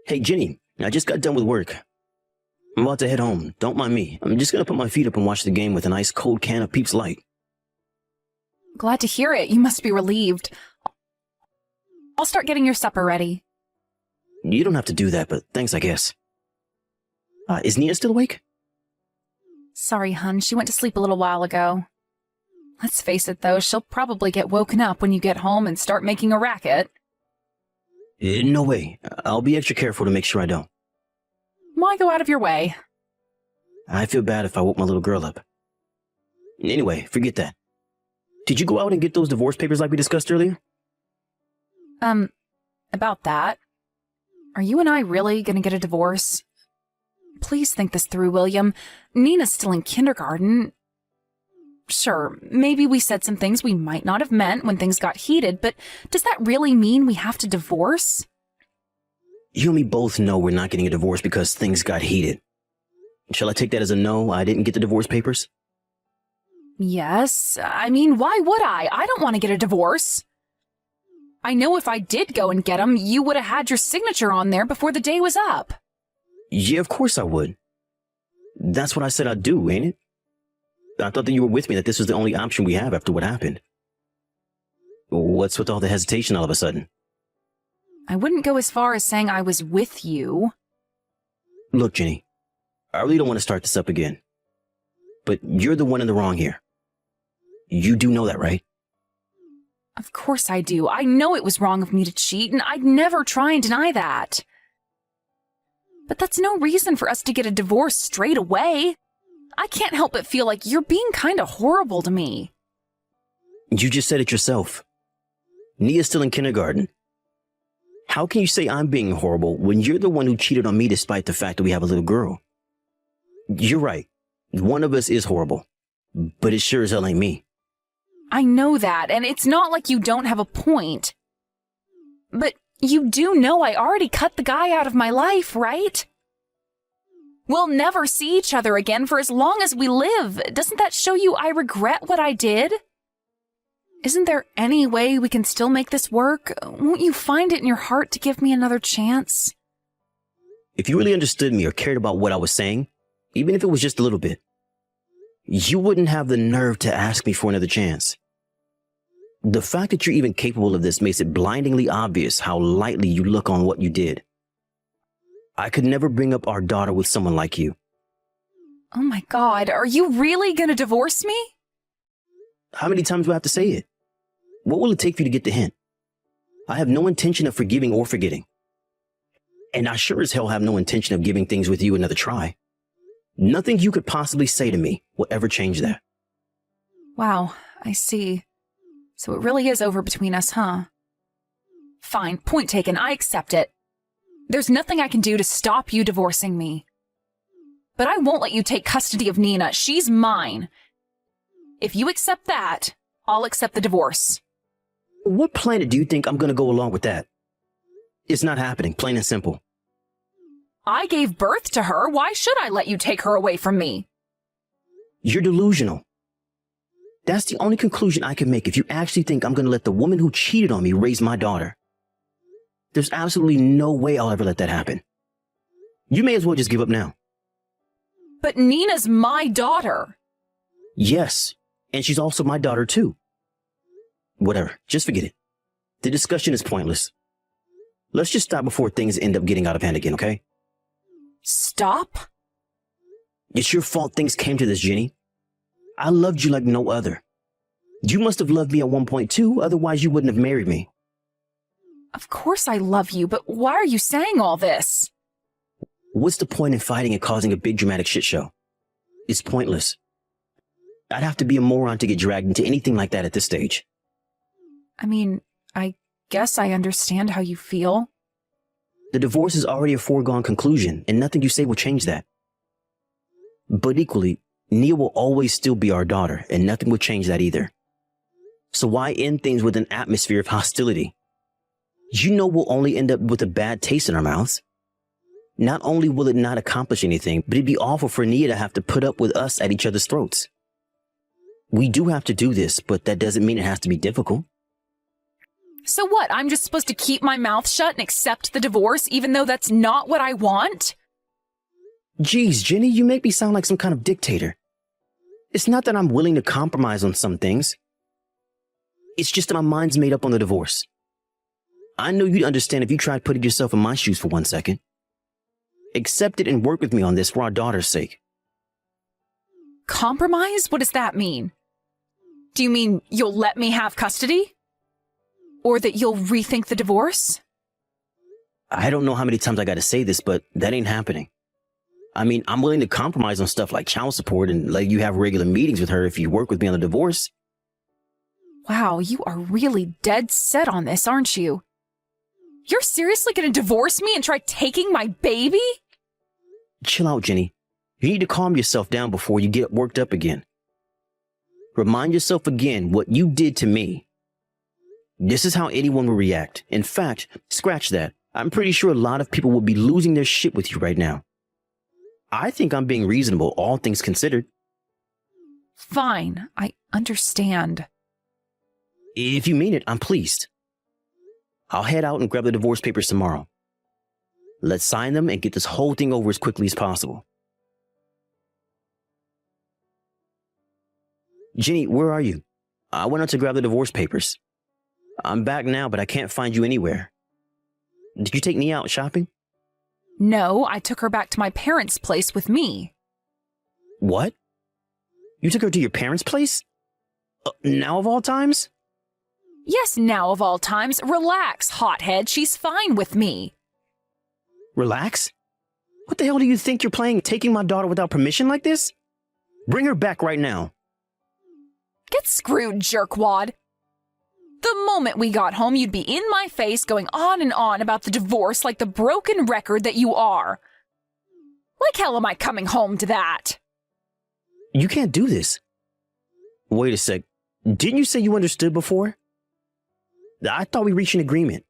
Hey, Jenny, I just got done with work. I'm about to head home. Don't mind me. I'm just gonna put my feet up and watch the game with an ice cold can of Peeps Light. Glad to hear it. You must be relieved. I'll start getting your supper ready. You don't have to do that, but thanks, I guess. Is Nia still awake? Sorry, hun. She went to sleep a little while ago. Let's face it, though, she'll probably get woken up when you get home and start making a racket. No way. I'll be extra careful to make sure I don't. Why go out of your way? I feel bad if I woke my little girl up. Anyway, forget that. Did you go out and get those divorce papers like we discussed earlier? About that. Are you and I really gonna get a divorce? Please think this through, William. Nina's still in kindergarten. Sure, maybe we said some things we might not have meant when things got heated, but does that really mean we have to divorce? You and me both know we're not getting a divorce because things got heated. Shall I take that as a no? I didn't get the divorce papers? Yes. I mean, why would I? I don't want to get a divorce. I know if I did go and get them, you would have had your signature on there before the day was up. Yeah, of course I would. That's what I said I'd do, ain't it? I thought that you were with me, that this was the only option we have after what happened. What's with all the hesitation all of a sudden? I wouldn't go as far as saying I was with you. Look, Jenny, I really don't want to start this up again. But you're the one in the wrong here. You do know that, right? Of course I do. I know it was wrong of me to cheat, and I'd never try and deny that. But that's no reason for us to get a divorce straight away. I can't help but feel like you're being kind of horrible to me. You just said it yourself. Nia's still in kindergarten. How can you say I'm being horrible when you're the one who cheated on me despite the fact that we have a little girl? You're right. One of us is horrible. But it sure as hell ain't me. I know that, and it's not like you don't have a point. But you do know I already cut the guy out of my life, right? We'll never see each other again for as long as we live. Doesn't that show you I regret what I did? Isn't there any way we can still make this work? Won't you find it in your heart to give me another chance? If you really understood me or cared about what I was saying, even if it was just a little bit, you wouldn't have the nerve to ask me for another chance. The fact that you're even capable of this makes it blindingly obvious how lightly you look on what you did. I could never bring up our daughter with someone like you. Oh my God, are you really gonna divorce me? How many times do I have to say it? What will it take for you to get the hint? I have no intention of forgiving or forgetting. And I sure as hell have no intention of giving things with you another try. Nothing you could possibly say to me will ever change that. Wow, I see. So it really is over between us, huh? Fine, point taken, I accept it. There's nothing I can do to stop you divorcing me. But I won't let you take custody of Nina. She's mine. If you accept that, I'll accept the divorce. What planet do you think I'm going to go along with that? It's not happening, plain and simple. I gave birth to her. Why should I let you take her away from me? You're delusional. That's the only conclusion I can make if you actually think I'm going to let the woman who cheated on me raise my daughter. There's absolutely no way I'll ever let that happen. You may as well just give up now. But Nina's my daughter. Yes, and she's also my daughter too. Whatever, just forget it. The discussion is pointless. Let's just stop before things end up getting out of hand again, okay? Stop? It's your fault things came to this, Jenny. I loved you like no other. You must have loved me at one point too, otherwise you wouldn't have married me. Of course I love you, but why are you saying all this? What's the point in fighting and causing a big dramatic shit show? It's pointless. I'd have to be a moron to get dragged into anything like that at this stage. I mean, I guess I understand how you feel. The divorce is already a foregone conclusion, and nothing you say will change that. But equally, Nia will always still be our daughter, and nothing will change that either. So why end things with an atmosphere of hostility? You know we'll only end up with a bad taste in our mouths. Not only will it not accomplish anything, but it'd be awful for Nia to have to put up with us at each other's throats. We do have to do this, but that doesn't mean it has to be difficult. So what, I'm just supposed to keep my mouth shut and accept the divorce even though that's not what I want? Geez, Jenny, you make me sound like some kind of dictator. It's not that I'm willing to compromise on some things. It's just that my mind's made up on the divorce. I know you'd understand if you tried putting yourself in my shoes for 1 second. Accept it and work with me on this for our daughter's sake. Compromise? What does that mean? Do you mean you'll let me have custody? Or that you'll rethink the divorce? I don't know how many times I gotta say this, but that ain't happening. I mean, I'm willing to compromise on stuff like child support and let you have regular meetings with her if you work with me on the divorce. Wow, you are really dead set on this, aren't you? You're seriously gonna divorce me and try taking my baby? Chill out, Jenny. You need to calm yourself down before you get worked up again. Remind yourself again what you did to me. This is how anyone would react. In fact, scratch that. I'm pretty sure a lot of people would be losing their shit with you right now. I think I'm being reasonable, all things considered. Fine, I understand. If you mean it, I'm pleased. I'll head out and grab the divorce papers tomorrow. Let's sign them and get this whole thing over as quickly as possible. Jenny, where are you? I went out to grab the divorce papers. I'm back now, but I can't find you anywhere. Did you take Nia out shopping? No, I took her back to my parents' place with me. What? You took her to your parents' place? Now of all times? Yes, now of all times. Relax, hothead. She's fine with me. Relax? What the hell do you think you're playing, taking my daughter without permission like this? Bring her back right now. Get screwed, jerkwad. The moment we got home, you'd be in my face going on and on about the divorce like the broken record that you are. Like hell am I coming home to that? You can't do this. Wait a sec. Didn't you say you understood before? I thought we reached an agreement.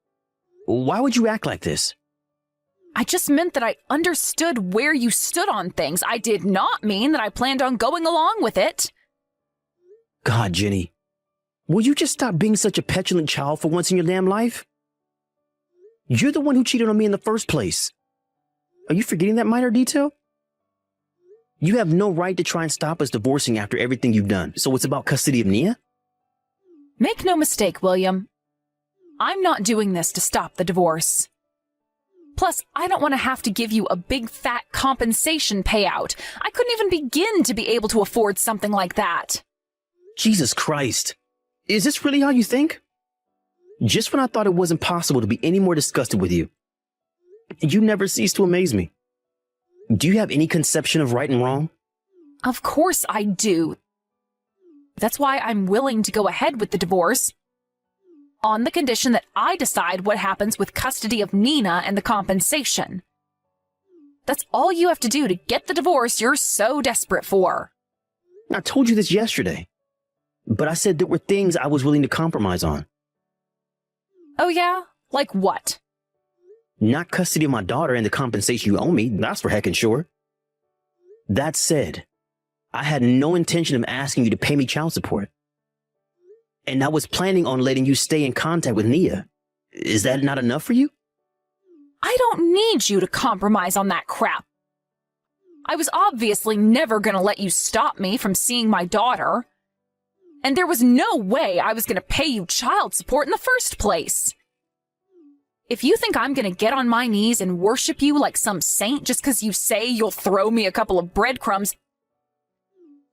Why would you act like this? I just meant that I understood where you stood on things. I did not mean that I planned on going along with it. God, Jenny. Will you just stop being such a petulant child for once in your damn life? You're the one who cheated on me in the first place. Are you forgetting that minor detail? You have no right to try and stop us divorcing after everything you've done. So it's about custody of Nia? Make no mistake, William. I'm not doing this to stop the divorce. Plus, I don't want to have to give you a big fat compensation payout. I couldn't even begin to be able to afford something like that. Jesus Christ. Is this really how you think? Just when I thought it wasn't possible to be any more disgusted with you, you never cease to amaze me. Do you have any conception of right and wrong? Of course I do. That's why I'm willing to go ahead with the divorce, on the condition that I decide what happens with custody of Nina and the compensation. That's all you have to do to get the divorce you're so desperate for. I told you this yesterday, but I said there were things I was willing to compromise on. Oh yeah? Like what? Not custody of my daughter and the compensation you owe me, that's for heckin' sure. That said, I had no intention of asking you to pay me child support. And I was planning on letting you stay in contact with Nia. Is that not enough for you? I don't need you to compromise on that crap. I was obviously never gonna let you stop me from seeing my daughter. And there was no way I was gonna pay you child support in the first place. If you think I'm gonna get on my knees and worship you like some saint just because you say you'll throw me a couple of breadcrumbs,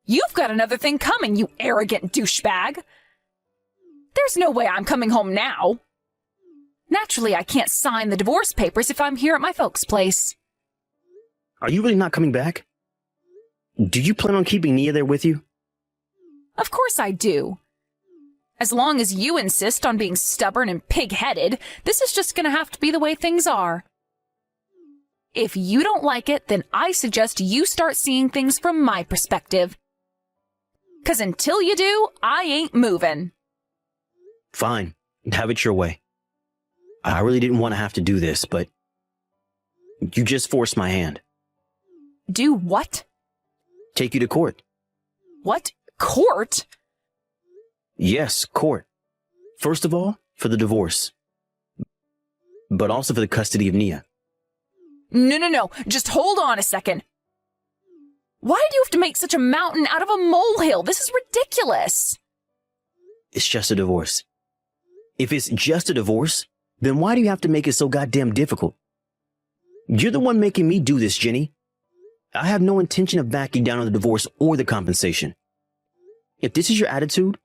you've got another thing coming, you arrogant douchebag. There's no way I'm coming home now. Naturally, I can't sign the divorce papers if I'm here at my folks' place. Are you really not coming back? Do you plan on keeping Nia there with you? Of course I do. As long as you insist on being stubborn and pig-headed, this is just gonna have to be the way things are. If you don't like it, then I suggest you start seeing things from my perspective. 'Cause until you do, I ain't moving. Fine, have it your way. I really didn't want to have to do this, but you just forced my hand. Do what? Take you to court. What? Court? Yes, court. First of all, for the divorce, but also for the custody of Nia. No. Just hold on a second. Why do you have to make such a mountain out of a molehill? This is ridiculous. It's just a divorce. If it's just a divorce, then why do you have to make it so goddamn difficult? You're the one making me do this, Jenny. I have no intention of backing down on the divorce or the compensation. If this is your attitude,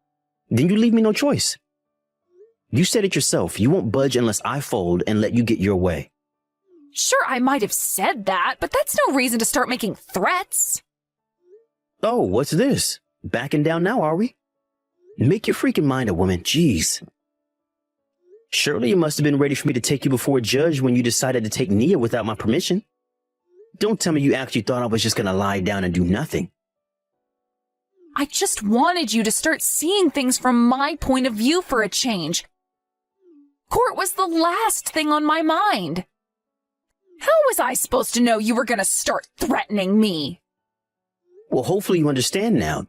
then you leave me no choice. You said it yourself. You won't budge unless I fold and let you get your way. Sure, I might have said that, but that's no reason to start making threats. Oh, what's this? Backing down now, are we? Make your freaking mind up, woman. Jeez. Surely you must have been ready for me to take you before a judge when you decided to take Nia without my permission. Don't tell me you actually thought I was just gonna lie down and do nothing. I just wanted you to start seeing things from my point of view for a change. Court was the last thing on my mind. How was I supposed to know you were gonna start threatening me? Well, hopefully you understand now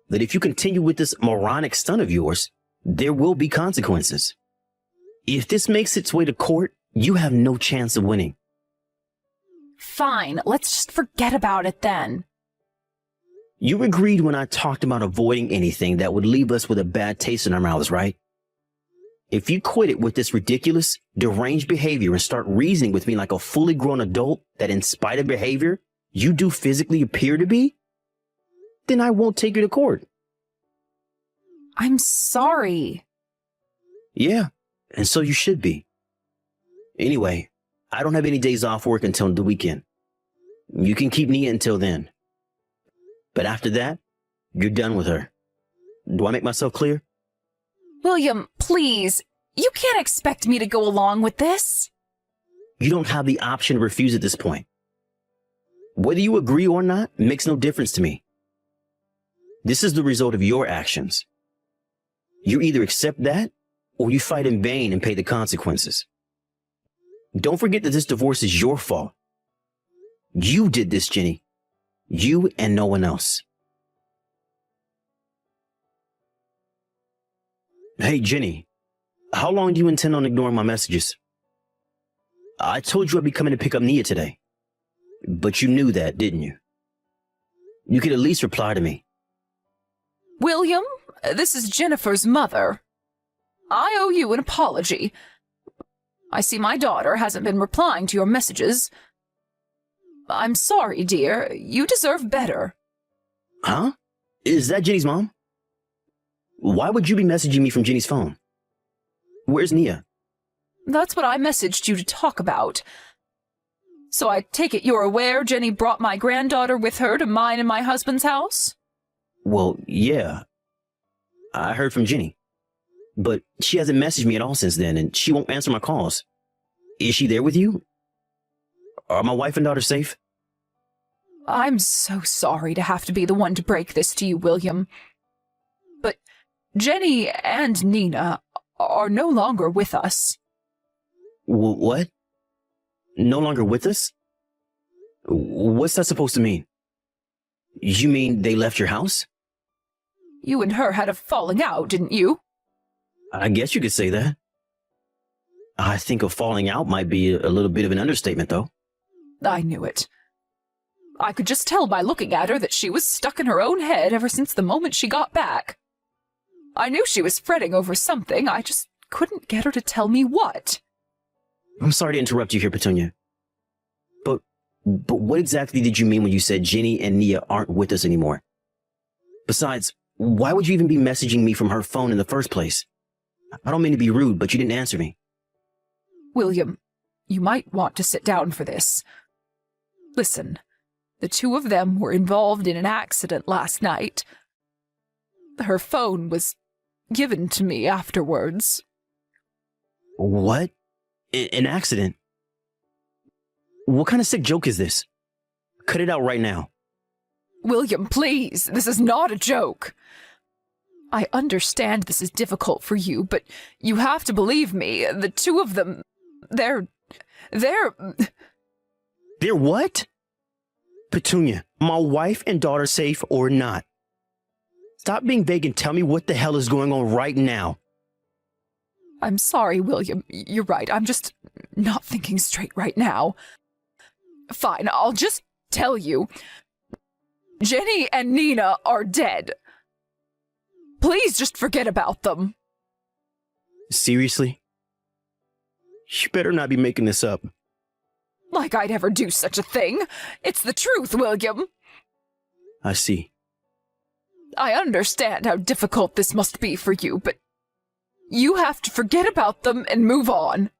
that if you continue with this moronic stunt of yours, there will be consequences. If this makes its way to court, you have no chance of winning. Fine, let's just forget about it then. You agreed when I talked about avoiding anything that would leave us with a bad taste in our mouths, right? If you quit it with this ridiculous, deranged behavior and start reasoning with me like a fully grown adult that in spite of behavior, you do physically appear to be, then I won't take you to court. I'm sorry. Yeah, and so you should be. Anyway, I don't have any days off work until the weekend. You can keep Nia until then. But after that, you're done with her. Do I make myself clear? William, please. You can't expect me to go along with this. You don't have the option to refuse at this point. Whether you agree or not makes no difference to me. This is the result of your actions. You either accept that or you fight in vain and pay the consequences. Don't forget that this divorce is your fault. You did this, Jenny. You and no one else. Hey, Jenny, how long do you intend on ignoring my messages? I told you I'd be coming to pick up Nia today. But you knew that, didn't you? You could at least reply to me. William, this is Jennifer's mother. I owe you an apology. I see my daughter hasn't been replying to your messages. I'm sorry, dear. You deserve better. Huh? Is that Jenny's mom? Why would you be messaging me from Jenny's phone? Where's Nia? That's what I messaged you to talk about. So I take it you're aware Jenny brought my granddaughter with her to mine and my husband's house? Well, yeah. I heard from Jenny. But she hasn't messaged me at all since then, and she won't answer my calls. Is she there with you? Are my wife and daughter safe? I'm so sorry to have to be the one to break this to you, William. But Jenny and Nina are no longer with us. What? No longer with us? What's that supposed to mean? You mean they left your house? You and her had a falling out, didn't you? I guess you could say that. I think a falling out might be a little bit of an understatement, though. I knew it. I could just tell by looking at her that she was stuck in her own head ever since the moment she got back. I knew she was fretting over something, I just couldn't get her to tell me what. I'm sorry to interrupt you here, Petunia. But what exactly did you mean when you said Jenny and Nia aren't with us anymore? Besides, why would you even be messaging me from her phone in the first place? I don't mean to be rude, but you didn't answer me. William, you might want to sit down for this. Listen, the two of them were involved in an accident last night. Her phone was given to me afterwards. What? An accident? What kind of sick joke is this? Cut it out right now. William, please, this is not a joke. I understand this is difficult for you, but you have to believe me. The two of them, they're... They're what? Petunia, my wife and daughter safe or not? Stop being vague and tell me what the hell is going on right now. I'm sorry, William. You're right. I'm just not thinking straight right now. Fine, I'll just tell you. Jenny and Nina are dead. Please just forget about them. Seriously? You better not be making this up. Like I'd ever do such a thing. It's the truth, William. I see. I understand how difficult this must be for you, but you have to forget about them and move on.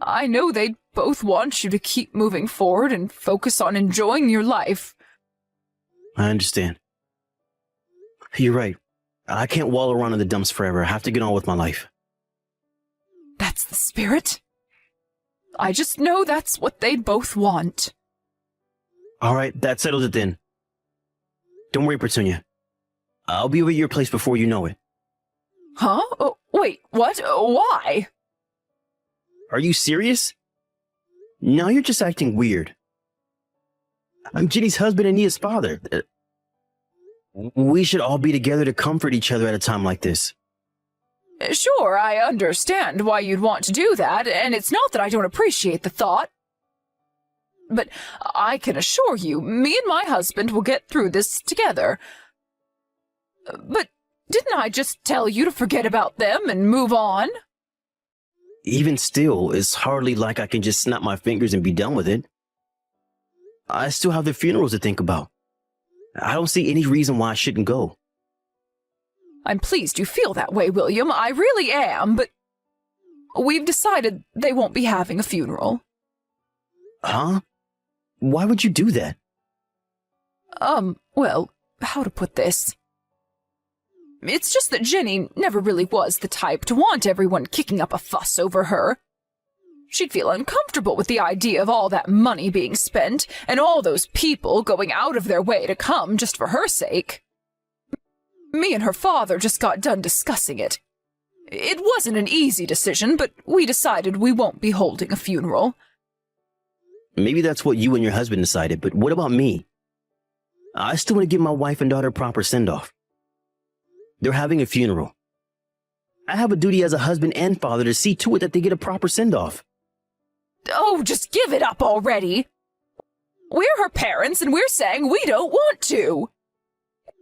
I know they both want you to keep moving forward and focus on enjoying your life. I understand. You're right. I can't wallow around in the dumps forever. I have to get on with my life. That's the spirit. I just know that's what they both want. All right, that settles it then. Don't worry, Petunia. I'll be over at your place before you know it. Huh? Oh, wait, what? Why? Are you serious? No, you're just acting weird. I'm Jenny's husband and Nia's father. We should all be together to comfort each other at a time like this. Sure, I understand why you'd want to do that, and it's not that I don't appreciate the thought. But I can assure you, me and my husband will get through this together. But didn't I just tell you to forget about them and move on? Even still, it's hardly like I can just snap my fingers and be done with it. I still have the funerals to think about. I don't see any reason why I shouldn't go. I'm pleased you feel that way, William. I really am, but we've decided they won't be having a funeral. Huh? Why would you do that? Well, how to put this? It's just that Jenny never really was the type to want everyone kicking up a fuss over her. She'd feel uncomfortable with the idea of all that money being spent and all those people going out of their way to come just for her sake. Me and her father just got done discussing it. It wasn't an easy decision, but we decided we won't be holding a funeral. Maybe that's what you and your husband decided, but what about me? I still want to give my wife and daughter a proper send-off. They're having a funeral. I have a duty as a husband and father to see to it that they get a proper send-off. Oh, just give it up already. We're her parents, and we're saying we don't want to.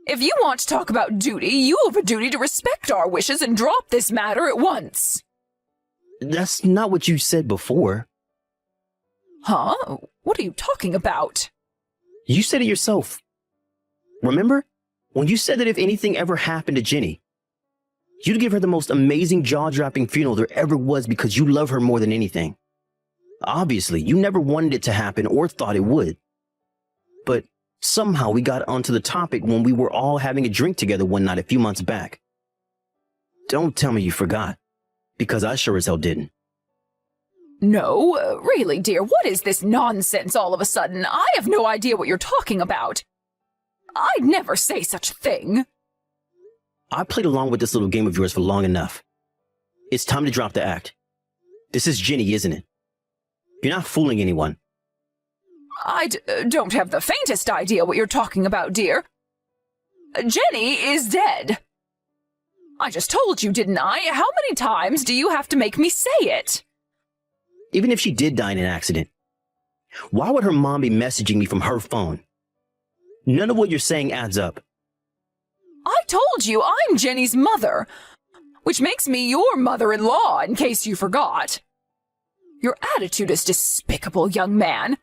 If you want to talk about duty, you have a duty to respect our wishes and drop this matter at once. That's not what you said before. Huh? What are you talking about? You said it yourself. Remember? When you said that if anything ever happened to Jenny, you'd give her the most amazing jaw-dropping funeral there ever was because you love her more than anything. Obviously, you never wanted it to happen or thought it would. But somehow we got onto the topic when we were all having a drink together one night a few months back. Don't tell me you forgot, because I sure as hell didn't. No, really, dear, what is this nonsense all of a sudden? I have no idea what you're talking about. I'd never say such a thing. I played along with this little game of yours for long enough. It's time to drop the act. This is Jenny, isn't it? You're not fooling anyone. I don't have the faintest idea what you're talking about, dear. Jenny is dead. I just told you, didn't I? How many times do you have to make me say it? Even if she did die in an accident, why would her mom be messaging me from her phone? None of what you're saying adds up. I told you I'm Jenny's mother, which makes me your mother-in-law, in case you forgot. Your attitude is despicable, young man.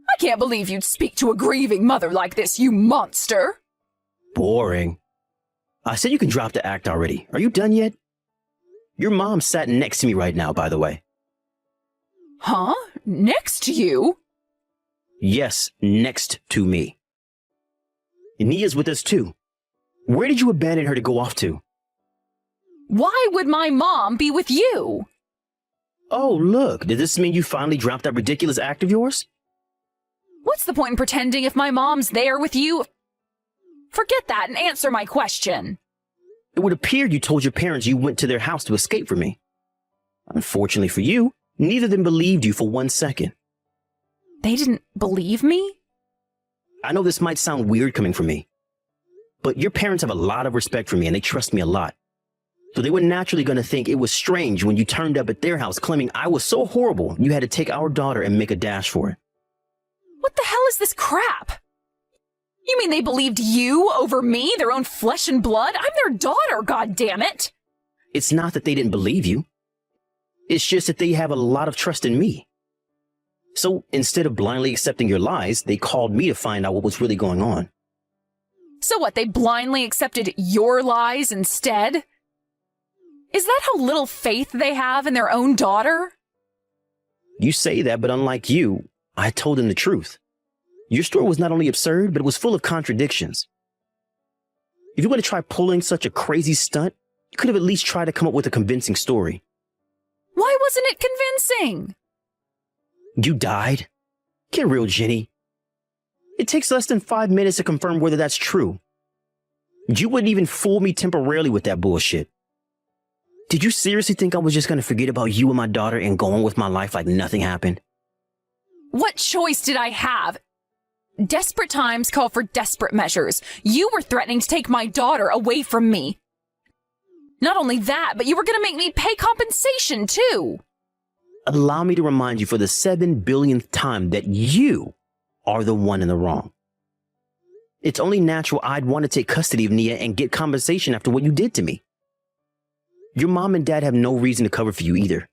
I can't believe you'd speak to a grieving mother like this, you monster. Boring. I said you can drop the act already. Are you done yet? Your mom sat next to me right now, by the way. Huh? Next to you? Yes, next to me. Nia's with us too. Where did you abandon her to go off to? Why would my mom be with you? Oh, look, did this mean you finally dropped that ridiculous act of yours? What's the point in pretending if my mom's there with you? Forget that and answer my question. It would appear you told your parents you went to their house to escape from me. Unfortunately for you, neither of them believed you for 1 second. They didn't believe me? I know this might sound weird coming from me, but your parents have a lot of respect for me and they trust me a lot. So they were naturally going to think it was strange when you turned up at their house claiming I was so horrible you had to take our daughter and make a dash for it. What the hell is this crap? You mean they believed you over me, their own flesh and blood? I'm their daughter, goddammit! It's not that they didn't believe you. It's just that they have a lot of trust in me. So instead of blindly accepting your lies, they called me to find out what was really going on. So what, they blindly accepted your lies instead? Is that how little faith they have in their own daughter? You say that, but unlike you, I told them the truth. Your story was not only absurd, but it was full of contradictions. If you were to try pulling such a crazy stunt, you could have at least tried to come up with a convincing story. Why wasn't it convincing? You died? Get real, Jenny. It takes less than 5 minutes to confirm whether that's true. You wouldn't even fool me temporarily with that bullshit. Did you seriously think I was just going to forget about you and my daughter and go on with my life like nothing happened? What choice did I have? Desperate times call for desperate measures. You were threatening to take my daughter away from me. Not only that, but you were going to make me pay compensation too. Allow me to remind you for the 7 billionth time that you are the one in the wrong. It's only natural I'd want to take custody of Nia and get compensation after what you did to me. Your mom and dad have no reason to cover for you either.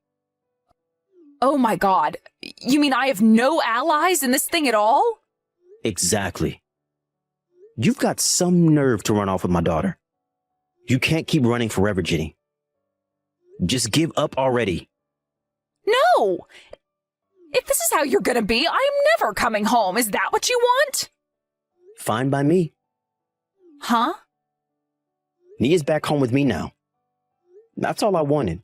Oh my God. You mean I have no allies in this thing at all? Exactly. You've got some nerve to run off with my daughter. You can't keep running forever, Jenny. Just give up already. No! If this is how you're gonna be, I am never coming home. Is that what you want? Fine by me. Huh? Nia's back home with me now. That's all I wanted.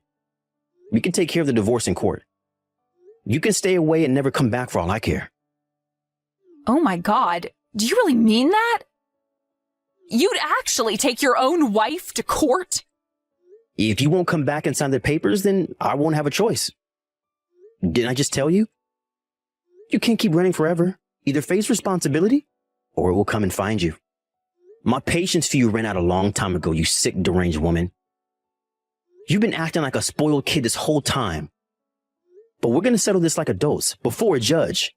We can take care of the divorce in court. You can stay away and never come back for all I care. Oh my God. Do you really mean that? You'd actually take your own wife to court? If you won't come back and sign the papers, then I won't have a choice. Didn't I just tell you? You can't keep running forever. Either face responsibility, or it will come and find you. My patience for you ran out a long time ago, you sick, deranged woman. You've been acting like a spoiled kid this whole time. But we're going to settle this like adults, before a judge.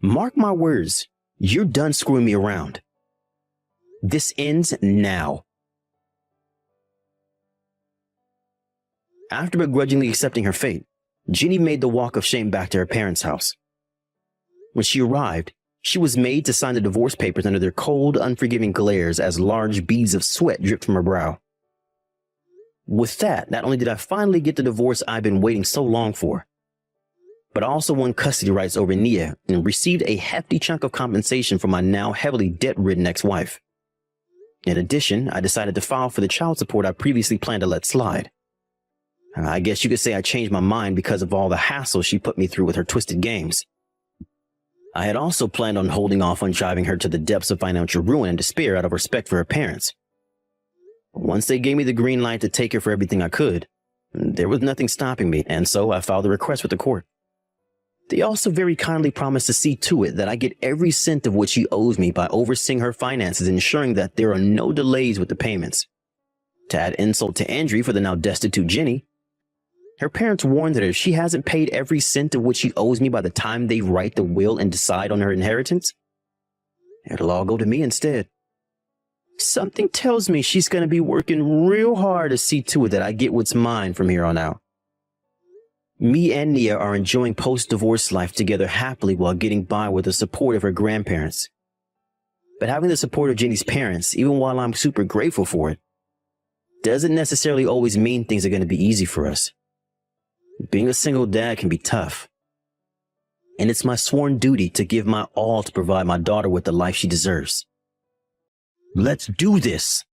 Mark my words, you're done screwing me around. This ends now. After begrudgingly accepting her fate, Jenny made the walk of shame back to her parents' house. When she arrived, she was made to sign the divorce papers under their cold, unforgiving glares as large beads of sweat dripped from her brow. With that, not only did I finally get the divorce I've been waiting so long for, but I also won custody rights over Nia and received a hefty chunk of compensation from my now heavily debt-ridden ex-wife. In addition, I decided to file for the child support I previously planned to let slide. I guess you could say I changed my mind because of all the hassle she put me through with her twisted games. I had also planned on holding off on driving her to the depths of financial ruin and despair out of respect for her parents. Once they gave me the green light to take her for everything I could, there was nothing stopping me, and so I filed a request with the court. They also very kindly promised to see to it that I get every cent of what she owes me by overseeing her finances and ensuring that there are no delays with the payments. To add insult to injury for the now destitute Jenny, her parents warned that if she hasn't paid every cent of what she owes me by the time they write the will and decide on her inheritance, it'll all go to me instead. Something tells me she's going to be working real hard to see to it that I get what's mine from here on out. Me and Nia are enjoying post-divorce life together happily while getting by with the support of her grandparents. But having the support of Jenny's parents, even while I'm super grateful for it, doesn't necessarily always mean things are going to be easy for us. Being a single dad can be tough. And it's my sworn duty to give my all to provide my daughter with the life she deserves. Let's do this!